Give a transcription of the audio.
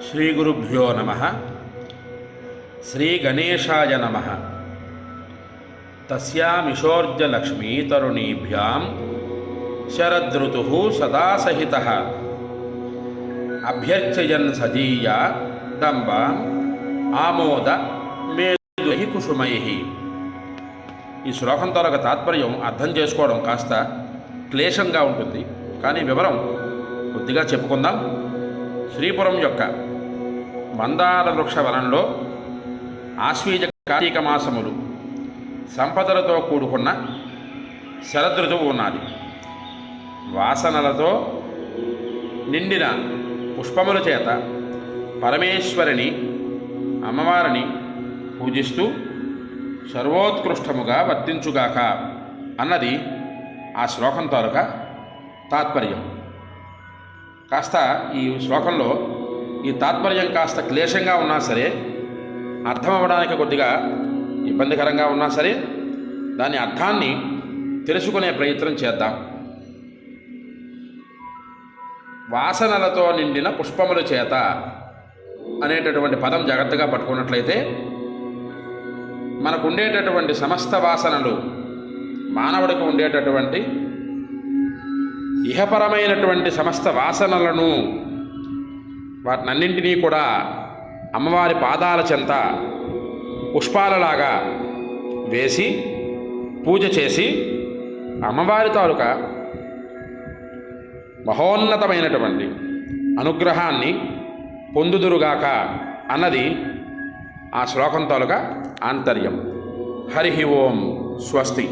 శ్రీగురుభ్యో నమః. శ్రీగణేశాయ నమః. తస్యామిషోర్జలక్ష్మీ తరుణీభ్యాం శరదృతుః సదా సహితః అభ్యర్చయన్ సజీయ దంబ ఆమోద మేదుః కుసుమైః. ఈ శ్లోకం తాలూకు తాత్పర్యం అర్థం చేసుకోవడం కాస్త క్లేశంగా ఉంటుంది, కానీ వివరం కొద్దిగా చెప్పుకుందాం. శ్రీపురం యొక్క మందార వృక్ష వనంలో ఆశ్వీజ కార్తీక మాసములు సంపదలతో కూడుకున్న శరదృతువు ఉన్నది. వాసనలతో నిండిన పుష్పముల చేత పరమేశ్వరిని అమ్మవారిని పూజిస్తూ సర్వోత్కృష్టముగా వర్తించుగాక అన్నది ఆ శ్లోకం తాలూకా తాత్పర్యం. కాస్త ఈ శ్లోకంలో ఈ తాత్పర్యం కాస్త క్లేశంగా ఉన్నా సరే, అర్థం అవ్వడానికి కొద్దిగా ఇబ్బందికరంగా ఉన్నా సరే, దాని అర్థాన్ని తెలుసుకునే ప్రయత్నం చేద్దాం. వాసనలతో నిండిన పుష్పముల చేత అనేటటువంటి పదం జాగ్రత్తగా పట్టుకున్నట్లయితే మనకు ఉండేటటువంటి సమస్త వాసనలు, మానవుడికి ఉండేటటువంటి ఇహపరమైనటువంటి సమస్త వాసనలను వాటినన్నింటినీ కూడా అమ్మవారి పాదాల చెంత పుష్పాలలాగా వేసి పూజ చేసి అమ్మవారి తాలూకా మహోన్నతమైనటువంటి అనుగ్రహాన్ని పొందుదురుగాక అన్నది ఆ శ్లోకం తాలూకా ఆంతర్యం. హరి ఓం. స్వస్తి.